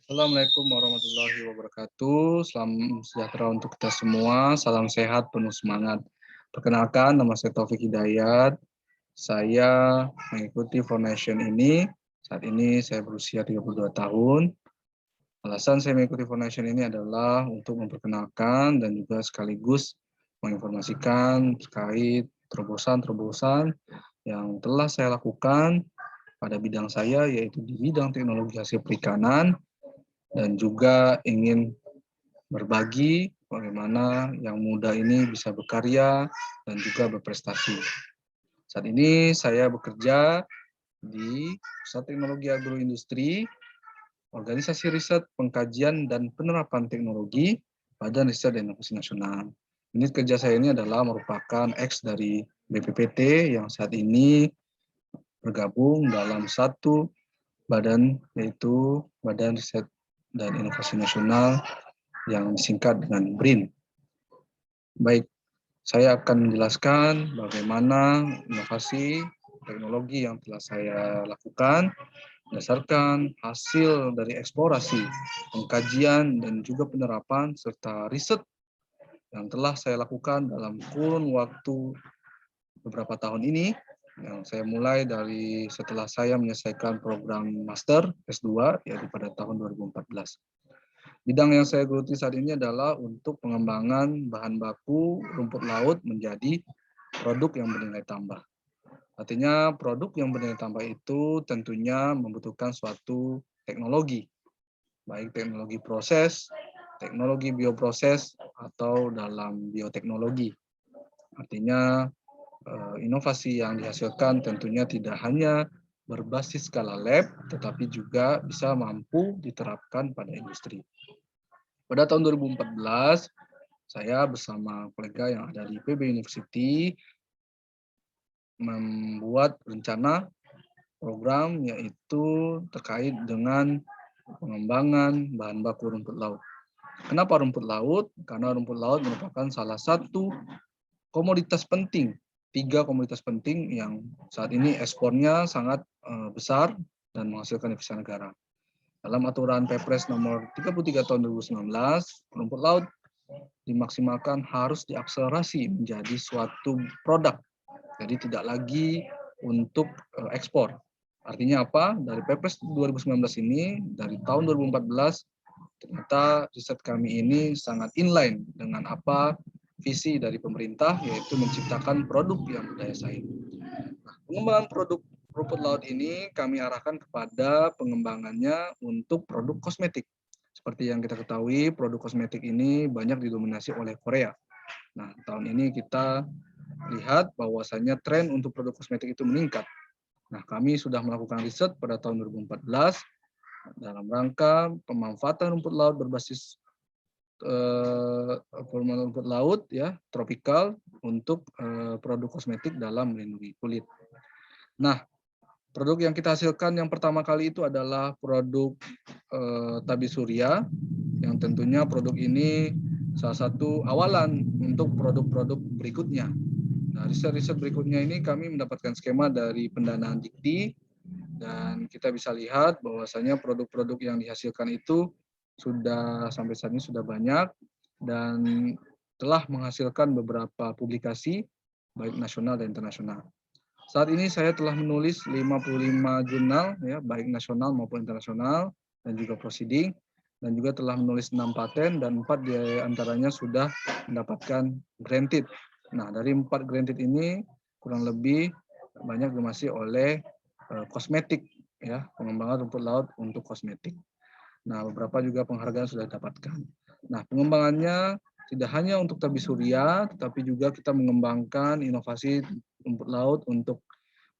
Assalamualaikum warahmatullahi wabarakatuh. Salam sejahtera untuk kita semua. Salam sehat, penuh semangat. Perkenalkan, nama saya Taufik Hidayat. Saya mengikuti Foundation ini. Saat ini saya berusia 32 tahun. Alasan saya mengikuti Foundation ini adalah untuk memperkenalkan dan juga sekaligus menginformasikan terkait terobosan-terobosan yang telah saya lakukan pada bidang saya, yaitu di bidang teknologi hasil perikanan, dan juga ingin berbagi bagaimana yang muda ini bisa berkarya dan juga berprestasi. Saat ini saya bekerja di Pusat Teknologi Agroindustri, Organisasi Riset Pengkajian dan Penerapan Teknologi, Badan Riset dan Inovasi Nasional. Unit kerja saya ini adalah merupakan ex dari BPPT yang saat ini bergabung dalam satu badan, yaitu Badan Riset dan Inovasi Nasional yang disingkat dengan BRIN. Baik, saya akan menjelaskan bagaimana inovasi teknologi yang telah saya lakukan berdasarkan hasil dari eksplorasi, pengkajian, dan juga penerapan serta riset yang telah saya lakukan dalam kurun waktu beberapa tahun ini, yang saya mulai dari setelah saya menyelesaikan program master S2, yaitu pada tahun 2014. Bidang yang saya geluti saat ini adalah untuk pengembangan bahan baku rumput laut menjadi produk yang bernilai tambah. Artinya produk yang bernilai tambah itu tentunya membutuhkan suatu teknologi, baik teknologi proses, teknologi bioproses, atau dalam bioteknologi. Artinya inovasi yang dihasilkan tentunya tidak hanya berbasis skala lab, tetapi juga bisa mampu diterapkan pada industri. Pada tahun 2014, saya bersama kolega yang ada di PB University membuat rencana program, yaitu terkait dengan pengembangan bahan baku rumput laut. Kenapa rumput laut? Karena rumput laut merupakan salah satu komoditas penting, 3 komoditas penting yang saat ini ekspornya sangat besar dan menghasilkan devisa negara. Dalam aturan Perpres nomor 33 tahun 2019, rumput laut dimaksimalkan harus diakselerasi menjadi suatu produk. Jadi tidak lagi untuk ekspor. Artinya apa? Dari Perpres 2019 ini, dari tahun 2014, ternyata riset kami ini sangat inline dengan apa visi dari pemerintah, yaitu menciptakan produk yang berdaya saing. Nah, pengembangan produk rumput laut ini kami arahkan kepada pengembangannya untuk produk kosmetik. Seperti yang kita ketahui, produk kosmetik ini banyak didominasi oleh Korea. Nah, tahun ini kita lihat bahwasannya tren untuk produk kosmetik itu meningkat. Nah, kami sudah melakukan riset pada tahun 2014 dalam rangka pemanfaatan rumput laut berbasis rumput laut ya tropikal untuk produk kosmetik dalam melindungi kulit. Nah, produk yang kita hasilkan yang pertama kali itu adalah produk tabi surya, yang tentunya produk ini salah satu awalan untuk produk-produk berikutnya. Nah, riset-riset berikutnya ini kami mendapatkan skema dari pendanaan Dikti, dan kita bisa lihat bahwasanya produk-produk yang dihasilkan itu sudah sampai saat ini sudah banyak dan telah menghasilkan beberapa publikasi baik nasional dan internasional. Saat ini saya telah menulis 55 jurnal ya, baik nasional maupun internasional, dan juga proceeding, dan juga telah menulis 6 paten dan 4 diantaranya sudah mendapatkan granted. Nah, dari 4 granted ini kurang lebih banyak dimasuki oleh kosmetik ya, pengembangan rumput laut untuk kosmetik. Nah, beberapa juga penghargaan sudah didapatkan. Nah, pengembangannya tidak hanya untuk tabi surya, tetapi juga kita mengembangkan inovasi rumput laut untuk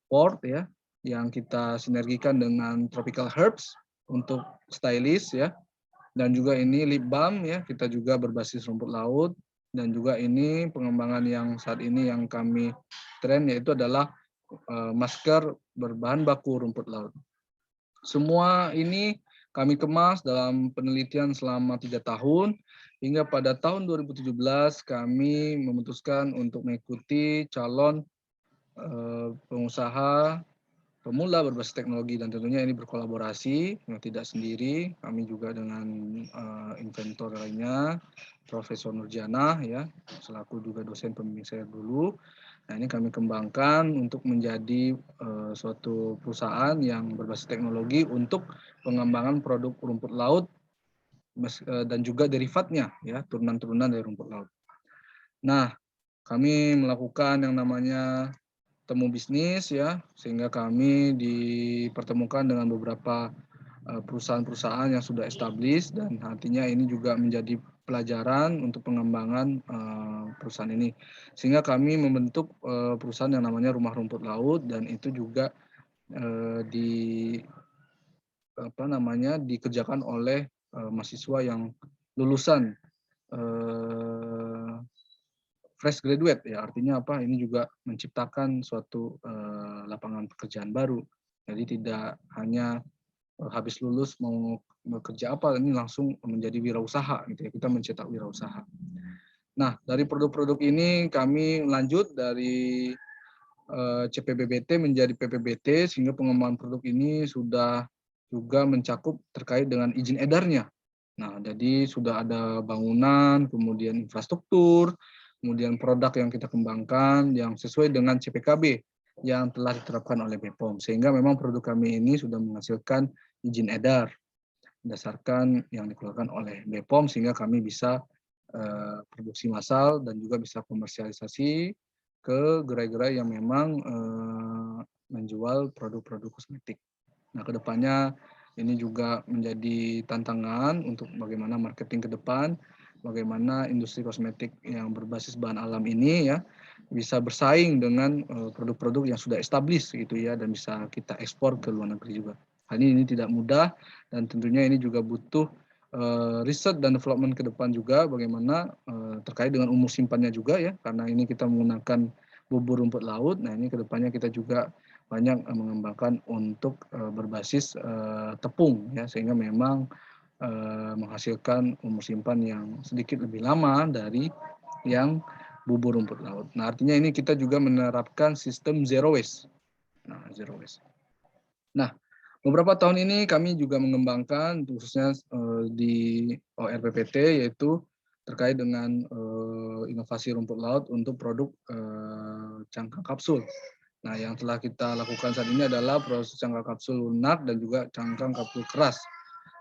port ya, yang kita sinergikan dengan tropical herbs untuk stylish ya, dan juga ini lip balm ya, kita juga berbasis rumput laut, dan juga ini pengembangan yang saat ini yang kami tren yaitu adalah masker berbahan baku rumput laut. Semua ini kami kemas dalam penelitian selama 3 tahun, hingga pada tahun 2017 kami memutuskan untuk mengikuti calon pengusaha pemula berbasis teknologi, dan tentunya ini berkolaborasi, tidak sendiri. Kami juga dengan inventor lainnya, Profesor Nurjana ya, selaku juga dosen pembimbing saya dulu. Nah, ini kami kembangkan untuk menjadi suatu perusahaan yang berbasis teknologi untuk pengembangan produk rumput laut dan juga derivatnya ya, turunan-turunan dari rumput laut. Nah, kami melakukan yang namanya temu bisnis ya, sehingga kami dipertemukan dengan beberapa perusahaan-perusahaan yang sudah established, dan artinya ini juga menjadi pelajaran untuk pengembangan perusahaan ini. Sehingga kami membentuk perusahaan yang namanya Rumah Rumput Laut, dan itu juga dikerjakan oleh mahasiswa yang lulusan fresh graduate ya, artinya apa? Ini juga menciptakan suatu lapangan pekerjaan baru. Jadi tidak hanya habis lulus mau bekerja apa, ini langsung menjadi wirausaha gitu ya. Kita mencetak wirausaha. Nah, dari produk-produk ini kami lanjut dari CPBBT menjadi PPBT, sehingga pengembangan produk ini sudah juga mencakup terkait dengan izin edarnya. Nah, jadi sudah ada bangunan, kemudian infrastruktur, kemudian produk yang kita kembangkan yang sesuai dengan CPKB yang telah diterapkan oleh BPOM. Sehingga memang produk kami ini sudah menghasilkan izin edar berdasarkan yang dikeluarkan oleh BPOM, sehingga kami bisa produksi massal dan juga bisa komersialisasi ke gerai-gerai yang memang menjual produk-produk kosmetik. Nah, kedepannya ini juga menjadi tantangan untuk bagaimana marketing ke depan, bagaimana industri kosmetik yang berbasis bahan alam ini ya bisa bersaing dengan produk-produk yang sudah established gitu ya, dan bisa kita ekspor ke luar negeri juga. Hal ini tidak mudah, dan tentunya ini juga butuh riset dan development ke depan juga, bagaimana terkait dengan umur simpannya juga ya, karena ini kita menggunakan bubur rumput laut. Nah, ini kedepannya kita juga banyak mengembangkan untuk berbasis tepung ya, sehingga memang menghasilkan umur simpan yang sedikit lebih lama dari yang bubur rumput laut. Nah, artinya ini kita juga menerapkan sistem zero waste. Nah, zero waste. Nah, beberapa tahun ini kami juga mengembangkan khususnya di ORPPT, yaitu terkait dengan inovasi rumput laut untuk produk cangkang kapsul. Nah, yang telah kita lakukan saat ini adalah proses cangkang kapsul lunak dan juga cangkang kapsul keras.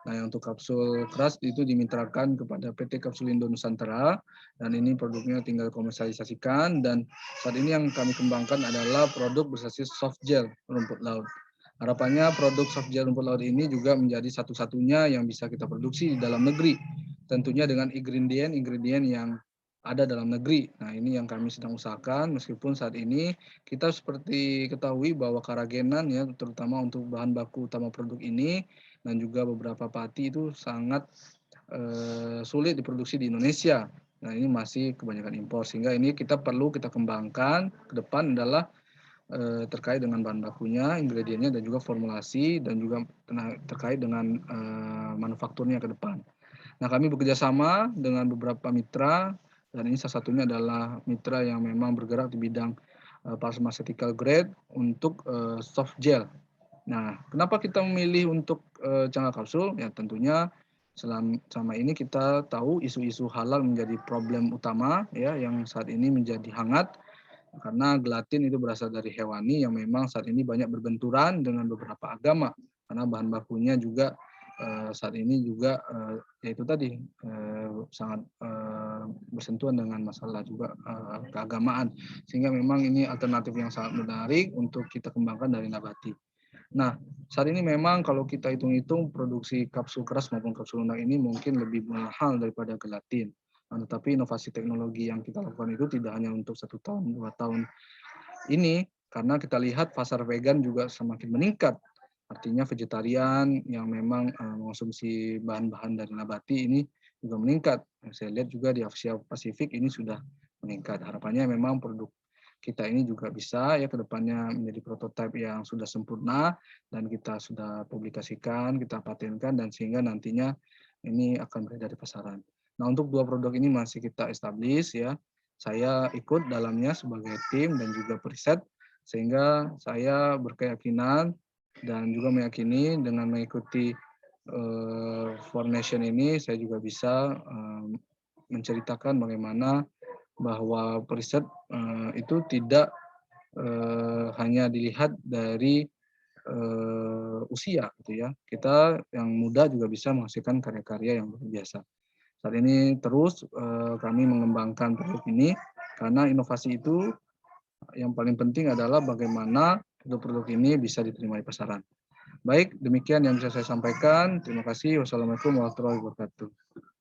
Nah, yang untuk kapsul keras itu dimitrakan kepada PT Kapsulindo Nusantara, dan ini produknya tinggal komersialisasikan, dan saat ini yang kami kembangkan adalah produk berbasis soft gel rumput laut. Harapannya produk soft gel rumput laut ini juga menjadi satu-satunya yang bisa kita produksi di dalam negeri, tentunya dengan ingredient yang ada dalam negeri. Nah, ini yang kami sedang usahakan, meskipun saat ini kita seperti ketahui bahwa karagenan ya, terutama untuk bahan baku utama produk ini, dan juga beberapa pati itu sangat sulit diproduksi di Indonesia. Nah, ini masih kebanyakan impor, sehingga ini kita kembangkan ke depan adalah terkait dengan bahan bakunya, ingredientnya, dan juga formulasi, dan juga terkait dengan manufakturnya ke depan. Nah, kami bekerja sama dengan beberapa mitra, dan ini salah satunya adalah mitra yang memang bergerak di bidang pharmaceutical grade untuk soft gel. Nah, kenapa kita memilih untuk cangkang kapsul? Ya, tentunya selama ini kita tahu isu-isu halal menjadi problem utama ya, yang saat ini menjadi hangat, karena gelatin itu berasal dari hewani yang memang saat ini banyak berbenturan dengan beberapa agama, karena bahan bakunya juga saat ini juga yaitu tadi sangat bersentuhan dengan masalah juga keagamaan, sehingga memang ini alternatif yang sangat menarik untuk kita kembangkan dari nabati. Nah, saat ini memang kalau kita hitung-hitung produksi kapsul keras maupun kapsul lunak ini mungkin lebih mahal daripada gelatin. Nah, tetapi inovasi teknologi yang kita lakukan itu tidak hanya untuk 1 tahun, 2 tahun ini, karena kita lihat pasar vegan juga semakin meningkat. Artinya vegetarian yang memang mengonsumsi bahan-bahan dari nabati ini juga meningkat. Saya lihat juga di Asia Pasifik ini sudah meningkat. Harapannya memang produk kita ini juga bisa ya ke depannya menjadi prototipe yang sudah sempurna, dan kita sudah publikasikan, kita patenkan, dan sehingga nantinya ini akan beredar di pasaran. Nah, untuk 2 produk ini masih kita establish ya. Saya ikut dalamnya sebagai tim dan juga periset, Sehingga saya berkeyakinan dan juga meyakini dengan mengikuti For Nation ini, saya juga bisa menceritakan bagaimana bahwa riset itu tidak hanya dilihat dari usia gitu ya. Kita yang muda juga bisa menghasilkan karya-karya yang luar biasa. Saat ini terus kami mengembangkan produk ini karena inovasi itu yang paling penting adalah bagaimana produk-produk ini bisa diterima di pasaran. Baik, demikian yang bisa saya sampaikan. Terima kasih. Wassalamualaikum warahmatullahi wabarakatuh.